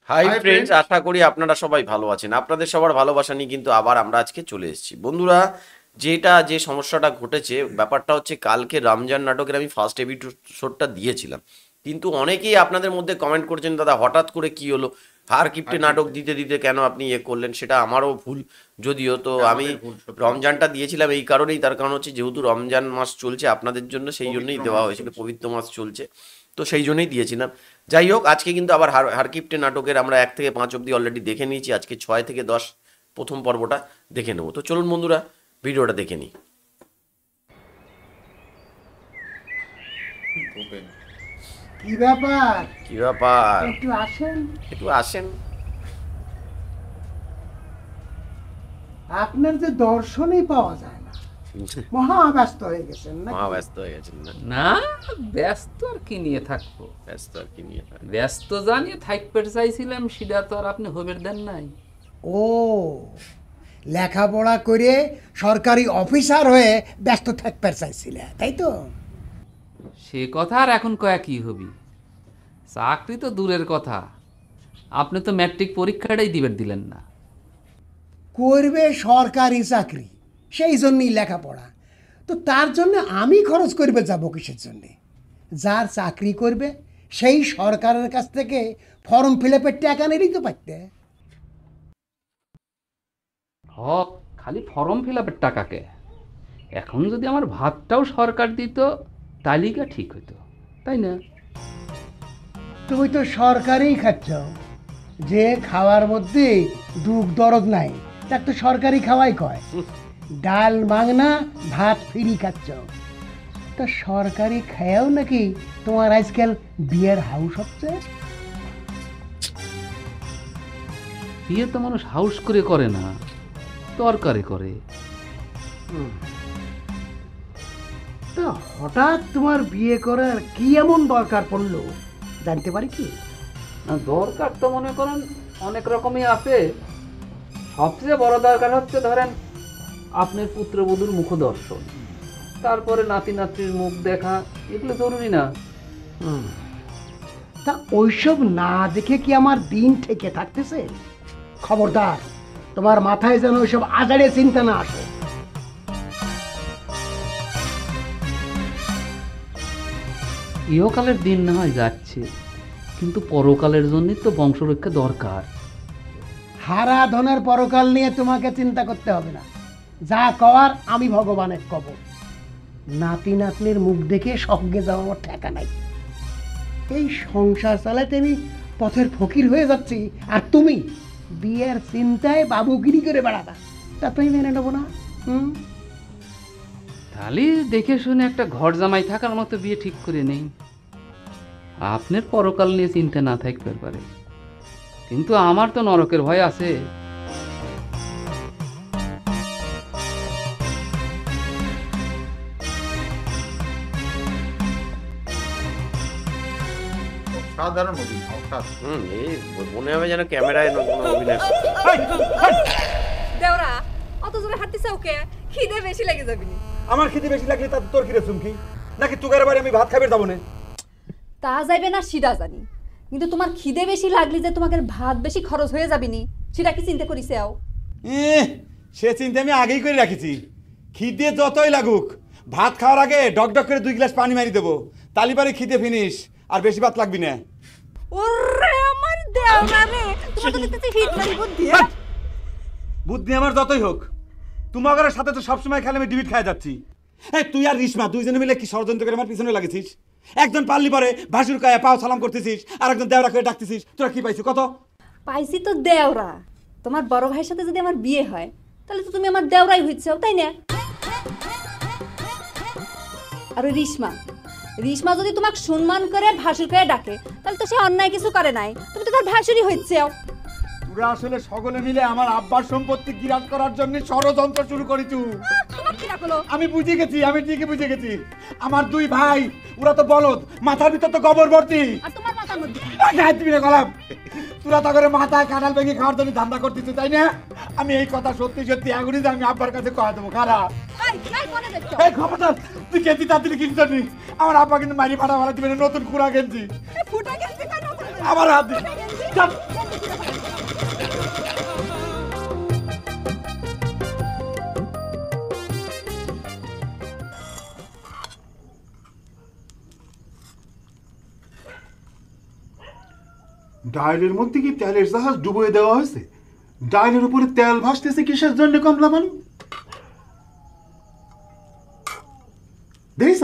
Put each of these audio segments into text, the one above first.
High hi friends, friends. আশা করি আপনারা সবাই ভালো আছেন। আপনাদের সবার ভালোবাসা নিয়ে কিন্তু আবার আমরা আজকে চলে এসেছি বন্ধুরা। যে সমস্যাটা ঘটেছে, ব্যাপারটা হচ্ছে কালকে রমজান নাটকের আমি ফার্স্ট এপিসোডটা দিয়েছিলাম, কিন্তু অনেকেই আপনাদের মধ্যে কমেন্ট করছেন, দাদা হঠাৎ করে কি হলো, হার কিপ্টে নাটক দিতে দিতে কেন আপনি করলেন। সেটা আমারও ভুল, যদিও তো আমি আমাদের ভুল সত্যি। রমজানটা দিয়েছিলাম এই কারণেই, তার কারণ হচ্ছে যেহেতু রমজান মাস চলছে আপনাদের জন্য, সেই জন্যই পবিত্র দেওয়া মাস হয়েছিল, চলছে। পবিত্র মাস চলছে, তো সেই জন্যই দিয়েছিলাম। যাই হোক, আজকে কিন্তু আবার হারকিপ্টে নাটকের আমরা 1 থেকে 5 অবধি অলরেডি দেখে নিয়েছি, আজকে 6 থেকে 10 প্রথম পর্বটা দেখে নেবো। তো চলুন বন্ধুরা, ভিডিওটা দেখে নিই। ওপেন। কি ব্যাপার? কি ব্যাপার, একটু আসেন। একটু আসেন। আপনার যে দর্শনই পাওয়া যায় না, মহা ব্যস্ত হয়ে গেছেন না? মহা ব্যস্ত হয়ে গেছেন না? না, ব্যস্ত আর কি নিয়ে থাকবো? ব্যস্ত আর কি নিয়ে থাক। ব্যস্ত জানিয়ে থাকতে চাইছিলাম, সেটা তো আর আপনি হবের দেন নাই। ও, লেখাপড়া করে সরকারি অফিসার হয়ে ব্যস্ত থাকতে চাইছিলে, তাই তো? সে কথা আর এখন কয়া কি হবি? চাকরি তো দূরের কথা, আপনি তো ম্যাট্রিক পরীক্ষাটাই দিলেন না। করবে সরকারি চাকরি, সেই জন্যই লেখাপড়া। তো তার জন্য আমি খরচ করবে যাব কিসের জন্যে? যার চাকরি করবে সেই সরকারের কাছ থেকে ফর্ম ফিল আপের টাকা নিলেই তো পারতে। হক, খালি ফর্ম ফিল আপের টাকাকে? এখন যদি আমার ভাতটাও সরকার দিত, তালিকা ঠিক হতো, তাই না? তুমি তো সরকারই খাচ্ছ, যে খাওয়ার মধ্যে দুঃখ দরদ নাই তার তো সরকারি খাওয়াই কয়। ডাল মাংনা ভাত ফ্রি খাচ্ছ, তা সরকারি খায়াও নাকি তোমার আজকাল বিয়ের হাউস হচ্ছে? বিয়ে তো মানুষ হাউস করে না, দরকারে করে। তা হঠাৎ তোমার বিয়ে করার কি এমন দরকার পড়লো জানতে পারি কি? না, দরকার তো মনে করেন অনেক রকমই আছে। সবচেয়ে বড় দরকার হচ্ছে ধরেন আপনার পুত্রবধূর মুখ দর্শন, তারপরে নাতি নাতনির মুখ দেখা, এগুলো জরুরি না? তা ওইসব না দেখে কি আমার দিন থেকে থাকতেছে? খবরদার, তোমার মাথায় যেন ওইসব আজারে চিন্তা না আসে। ইহকালের দিন না হয় যাচ্ছে, কিন্তু পরকালের জন্যই তো বংশরক্ষা দরকার। হারা ধনের পরকাল নিয়ে তোমাকে চিন্তা করতে হবে না, যা কওয়ার আমি ভগবানের কব। নাতি নাতনির মুখ দেখে সঙ্গে যাওয়া আমার ঠেকা নাই। এই সংসার চালাতে আমি পথের ফকির হয়ে যাচ্ছি, আর তুমি বিয়ের চিন্তায় বাবুগিরি করে বেড়াবা, তা তুমি মেনে নেবো না? তাহলে দেখে শুনে একটা ঘর জামাই থাকার মতো বিয়ে ঠিক করে নেই। আপনার পরকাল নিয়ে চিন্তা না থাকতে পারে, কিন্তু আমার তো নরকের ভয় আছে। সাধারণ অভিনয়, অসাধারণ। এই মনে হবে যেন ক্যামেরায় কোনো অভিনয়। দেওরা অত জোরে হাঁটতেছে, ওকে খিদে বেশি লেগে যাবে নি? আমার খেতে বেশি লাগলে তাতে তোর কিরে চুমকি, নাকি তুগার বাড়ি আমি ভাত খাবে যাবো না? তা যাইবে না সেটা জানি, কিন্তু তোমার খিদে বেশি লাগলে যে তোমাকে ভাত বেশি খরচ হয়ে যাবে নি, সেটা কি চিন্তা করিস? সে চিন্তা আমি আগেই করে রাখিছি। খিদে যতই লাগুক, ভাত খাওয়ার আগে ডক ডক করে 2 গ্লাস পানি মারি দেবো, তালিবারে খিদে ফিনিশ, আর বেশি ভাত লাগবি না। ওরে আমার দেওরা রে, তোমার তো দেখতেছি হিট মারি বুদ্ধি। বুদ্ধি আমার যতই হোক, তোমার সাথে তো সবসময় খেলে আমি ডিবিট খাই যাচ্ছি। তুই আর রিশমা দুইজনে মিলে কি ষড়যন্ত্র করে আমার পিছনে লাগেছিস? একজন পারলি পরে ভাসুর কায়া পাও সালাম করতেছিস, আর একজন দেওরা করে ডাকতেছিস। তোরা কি পাইছিস কত? পাইছি তো দেওরা। তোমার বড় ভাইয়ের সাথে যদি আমার বিয়ে হয়, তাহলে তো তুমি আমার দেওরাই হইছো, তাই না? আর ওই রিশমা, রিশমা যদি তোমাকে সম্মান করে ভাসুর করে ডাকে, তাহলে তো সে অন্যায় কিছু করে নাই, তুমি তো তার ভাসুরই হইছো। তোরা আসলে সকলে মিলে আমার আব্বার সম্পত্তি গিরাজ করার জন্য ষড়যন্ত্র শুরু করেছু। আমি বুঝে গেছি, আমি ঠিকই বুঝে গেছি। আমার 2 ভাই, ওরা তো বলদ, মাথার ভিতর তো গোবর ভর্তি। আর তোমার মাথার মধ্যে গলাম, তোরা তা করে মাথায় কাঁঠাল ভেঙে খাওয়ার জন্য ধান্দা করতেছিস, তাই না? আমি এই কথা সত্যি সত্যি এখনই আমি আব্বার কাছে কয়া দেবো। খারাপ এই খবরদার, তুই কেজি তাড়াতাড়ি কিনতে নি। আমার আব্বা কিন্তু মারি ফাটা ভাড়া দিবে, নতুন খুঁড়া গেঞ্জি। আমার হাত দিস চাপ। ডাইলের মধ্যে কি তেলের জাহাজ ডুবিয়ে দেওয়া হয়েছে? ডাইলের উপরে তেল ভাসতেছে কিসের জন্য কমলা বানু? দেখছ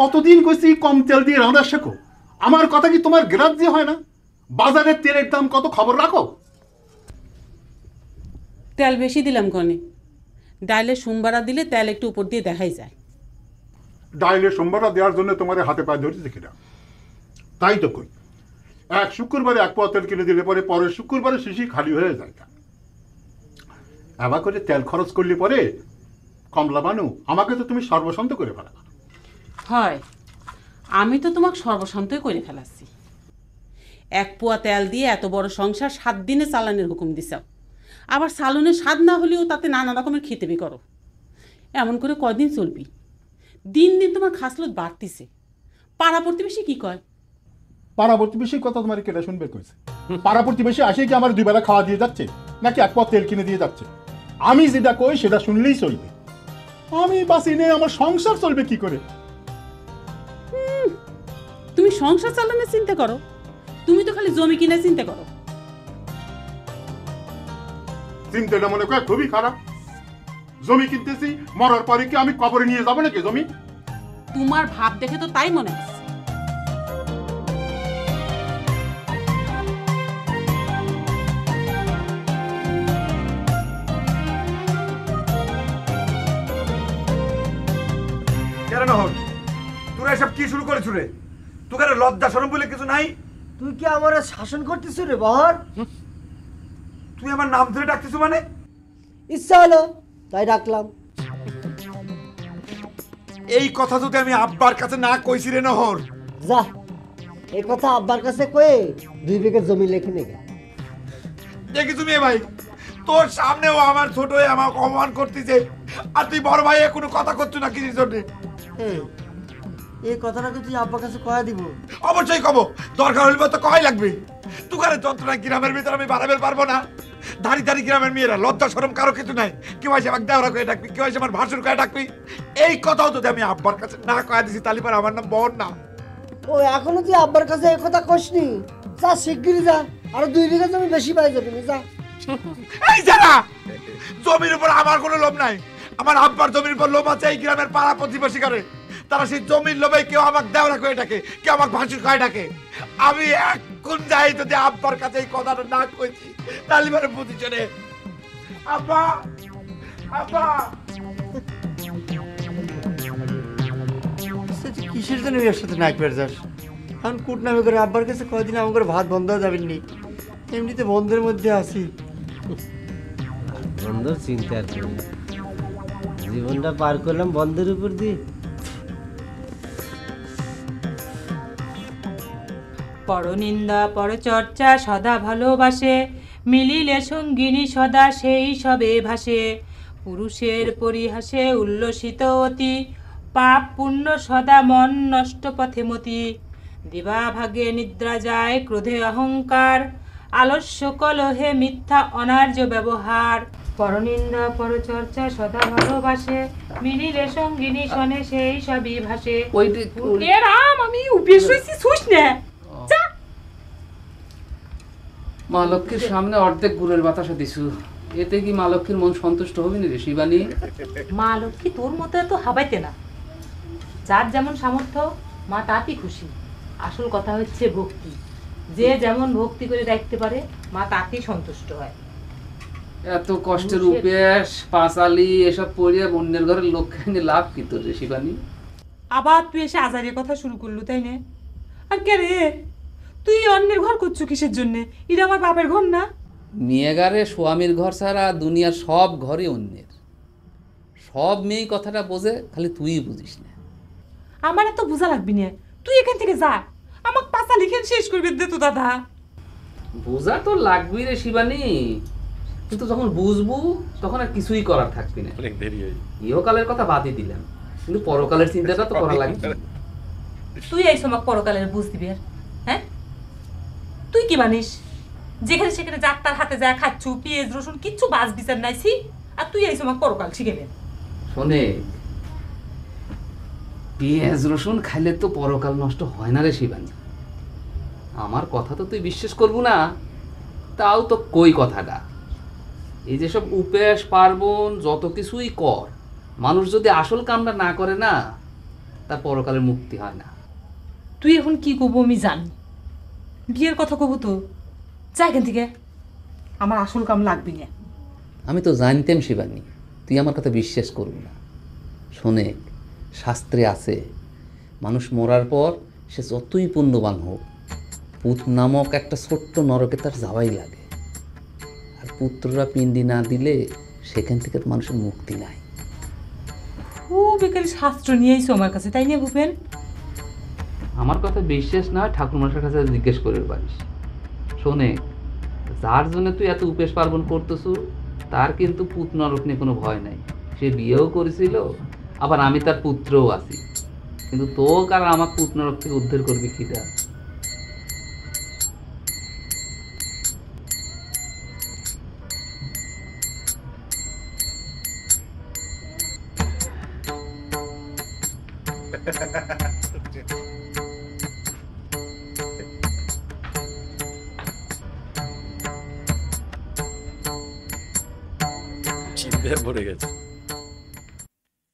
কতদিন কইছি কম তেল দিয়ে রান্না শেখো, আমার কথা কি তোমার গ্রাহ্য হয় না? বাজারের তেলের দাম কত খবর রাখো? তেল বেশি দিলাম কনে, ডাইলে সোমবারা দিলে তেল একটু উপর দিয়ে দেখাই যায়। ডাইলের সোমবারটা দেওয়ার জন্য তোমার হাতে পায়ে ধরেছে কিনা? তাই তো কই, এক শুক্রবারে এক পোয়া তেল কিনে দিলে পরে পরের শুক্রবারে শিশি খালি হয়ে যায়। এবার করে তেল খরচ করলে পরে কমলা বানু আমাকে তো তুমি সর্বশান্ত করে ফেলা। হয়, আমি তো তোমাকে সর্বশান্তই করে ফেলাচ্ছি। এক পোয়া তেল দিয়ে এত বড় সংসার 7 দিনে চালানের হুকুম দিছাও, আবার সালনের স্বাদ না হলেও তাতে নানা রকমের খেতেবি করো। এমন করে কয়দিন চলবি? দিন দিন তোমার খাসলত বাড়তিছে। পাড়া প্রতিবেশী কি কয়? পাড়া প্রতিবেশীর কথা তোমার কেটে শুনবে কইছে? পাড়া প্রতিবেশী আসে কি আমার 2 বেলা খাওয়া দিয়ে যাচ্ছে, নাকি এক পোয়া তেল কিনে দিয়ে যাচ্ছে? আমি যেটা কই সেটা শুনলেই চলবে। আমি বাসি নেই, আমার সংসার চলবে কি করে? তুমি সংসার চালানোর চিন্তা করো, তুমি তো খালি জমি কিনে চিন্তা করো। চিন্তাটা মনে করে খুবই খারাপ। জমি কিনতেছি, মরার পরে কি আমি কবরে নিয়ে যাবো নাকি জমি? তোমার ভাব দেখে তো তাই মনে হচ্ছে। কেন নহর, তোরা এসব কি শুরু করেছ রে? তোকে লজ্জা শরম বলে কিছু নাই? তুই কি আমার শাসন করতেছ রে বহর? তুই আমার নাম ধরে ডাকতিস মানে? ইচ্ছা হলো তাই ডাকলাম। এই কথা যদি আমি আব্বার কাছে না কইছি রে নহর। যা, এই কথা আব্বার কাছে কয়ে 2 বিঘা জমি লেখে নে গে। দেখি তুমি ভাই, তোর সামনেও আমার ছোট হয়ে আমাকে অপমান করতেছে, আর তুই বড় ভাই কোনো কথা করছো না কিসের জন্য? এই কথাটা কি তুই আব্বার কাছে কয়া দিব? অবশ্যই কব, দরকার হইলে তো কয় লাগবে। তুকারে যন্ত্রণা গ্রামের ভিতরে আমি বাড়াবে পারবো না। ধারি ধারি গ্রামের মেয়েরা লজ্জা শরম কারো কিছু নাই। কেউ আসে আমাকে দেওয়া করে ডাকবি, কেউ আসে আমার ভাসুর করে ডাকবি। এই কথাও যদি আমি আব্বার কাছে না কয়া দিছি তাহলে পরে আমার নাম বহন না। ও এখনো তুই আব্বার কাছে এই কথা কসনি? যা শিগগিরই যা, আরো 2 বিঘা জমি বেশি পাই যাবি না, যা। এই জানা, জমির উপর আমার কোনো লোভ নাই। আমার আব্বার জমির উপর লোভ আছে এই গ্রামের পাড়া প্রতিবেশী করে। তারা সেই জমির লোভে কেউ আমাকে দেওয়া করে ডাকে, কেউ আমাকে ভাসুর করে ডাকে। আমি এখন যাই যদি আব্বার কাছে এই কথাটা না কইছি তাহলে মানে বুঝিছে রে। আব্বা, আব্বা, কিসের জন্য এর সাথে নাক পেরে যাস? এখন কুট নামে করে আব্বার কাছে কয়দিন আমার করে ভাত বন্ধ হয়ে যাবেন নি, এমনিতে বন্ধের মধ্যে আছি। বন্ধুর চিন্তা আর কি, জীবনটা পার করলাম বন্ধের উপর দিয়ে। পরনিন্দা পরচর্চা সদা ভালোবাসে, মিলিলে সঙ্গিনী সদা সেই সবে ভাসে। পুরুষের পরিহাসে উল্লসিত অতি, পাপ পুণ্য সদা মন নষ্ট পথে মতি। দিবা ভাগে নিদ্রা যায় ক্রোধে অহংকার, আলস্য কলহে মিথ্যা অনার্য ব্যবহার। পরনিন্দা পরচর্চা সদা ভালোবাসে, মিলিলে সঙ্গিনী সনে সেই সবই ভাসে। এ রাম, আমি উপেশ হয়েছি শুস না। মা লক্ষ্মীর সামনে অর্ধেক গুড়ের বাতাসা দিছু, এতে কি মা লক্ষ্মীর মন সন্তুষ্ট হবে না রে শিবানী? মা লক্ষ্মী তোর মতো এত হাবাইতে না, যার যেমন সামর্থ্য মা তাতেই খুশি। আসল কথা হচ্ছে ভক্তি, যে যেমন ভক্তি করে রাখতে পারে মা তাতেই সন্তুষ্ট হয়। এত কষ্টের উপেশ পাঁচালি এসব পড়িয়া অন্যের ঘরের লক্ষ্মী লাভ কি তোর রে শিবানী? আবার তুই এসে আজারের কথা শুরু করলু, তাই না? আর কে রে, তুই অন্যের ঘর করছো কিসের জন্যে? এটা আমার বাপের ঘর না? মেয়েগারে স্বামীর ঘর ছাড়া দুনিয়ার সব ঘরই অন্যের। সব মেয়ে কথাটা বোঝে, খালি তুই বুঝিস না। আমার এত বোঝা লাগবি না, তুই এখান থেকে যা, আমাকে পাঁচা লিখে শেষ করবি দে তো দাদা। বোঝা তো লাগবি রে শিবানী, কিন্তু যখন বুঝবো তখন আর কিছুই করার থাকবি না। ইহকালের কথা বাদই দিলাম, কিন্তু পরকালের চিন্তাটা তো করা লাগবে। তুই এই সময় পরকালের বুঝ দিবি, হ্যাঁ? কি বানিস? যেখানে সেখানে যাত্রার হাতে যা খাচ্ছু, পেঁয়াজ রসুন কিচ্ছু বাজ বিচার নাইছি, আর তুই আইস আমার পরকাল শিখেবেন। শোনে, পেঁয়াজ রসুন খাইলে তো পরকাল নষ্ট হয় না রে শিবানী। আমার কথা তো তুই বিশ্বাস করবো না, তাও তো কই কথাটা। এই যেসব উপেশ পার্বণ যত কিছুই কর, মানুষ যদি আসল কামটা না করে না, তার পরকালের মুক্তি হয় না। তুই এখন কি করবো আমি জানি, বিয়ের কথা কব তো, যা এখান থেকে, আমার আসল কাম লাগবে না। আমি তো জানতাম শিবানী তুই আমার কথা বিশ্বাস করবি না। শোনে, শাস্ত্রে আছে মানুষ মরার পর সে যতই পুণ্যবান হোক, পুত নামক একটা ছোট্ট নরকে তার যাওয়াই লাগে। আর পুত্ররা পিণ্ডি না দিলে সেখান থেকে তো মানুষের মুক্তি নাই। ও বেকারি শাস্ত্র নিয়ে আইসো আমার কাছে, তাই না ভূপেন? আমার কথা বিশ্বাস না হয় ঠাকুরমশার কাছে জিজ্ঞেস করে পারিস। শোনে, যার জন্য তুই এত উপেশ পার্বণ করতেছু, তার কিন্তু পুত নরক নিয়ে কোনো ভয় নাই। সে বিয়েও করেছিল, আবার আমি তার পুত্রও আছি। কিন্তু তোকে আর আমার পুত নরক থেকে উদ্ধার করবি কিটা? চিন্তায় পড়ে গেছে।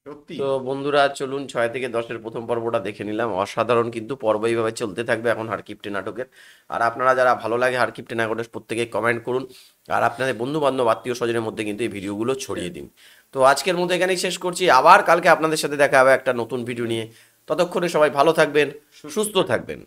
সত্যি তো বন্ধুরা চলুন 6 থেকে 10-এর প্রথম পর্বটা দেখে নিলাম। অসাধারণ কিন্তু পর্ব এইভাবে চলতে থাকবে এখন হারকিপ্টে নাটকের। আর আপনারা যারা ভালো লাগে হারকিপ্টে নাটকের প্রত্যেকে কমেন্ট করুন, আর আপনাদের বন্ধু বান্ধব আত্মীয় স্বজনের মধ্যে কিন্তু এই ভিডিওগুলো ছড়িয়ে দিন। তো আজকের মতো এখানেই শেষ করছি, আবার কালকে আপনাদের সাথে দেখা হবে একটা নতুন ভিডিও নিয়ে। ততক্ষণে সবাই ভালো থাকবেন, সুস্থ থাকবেন।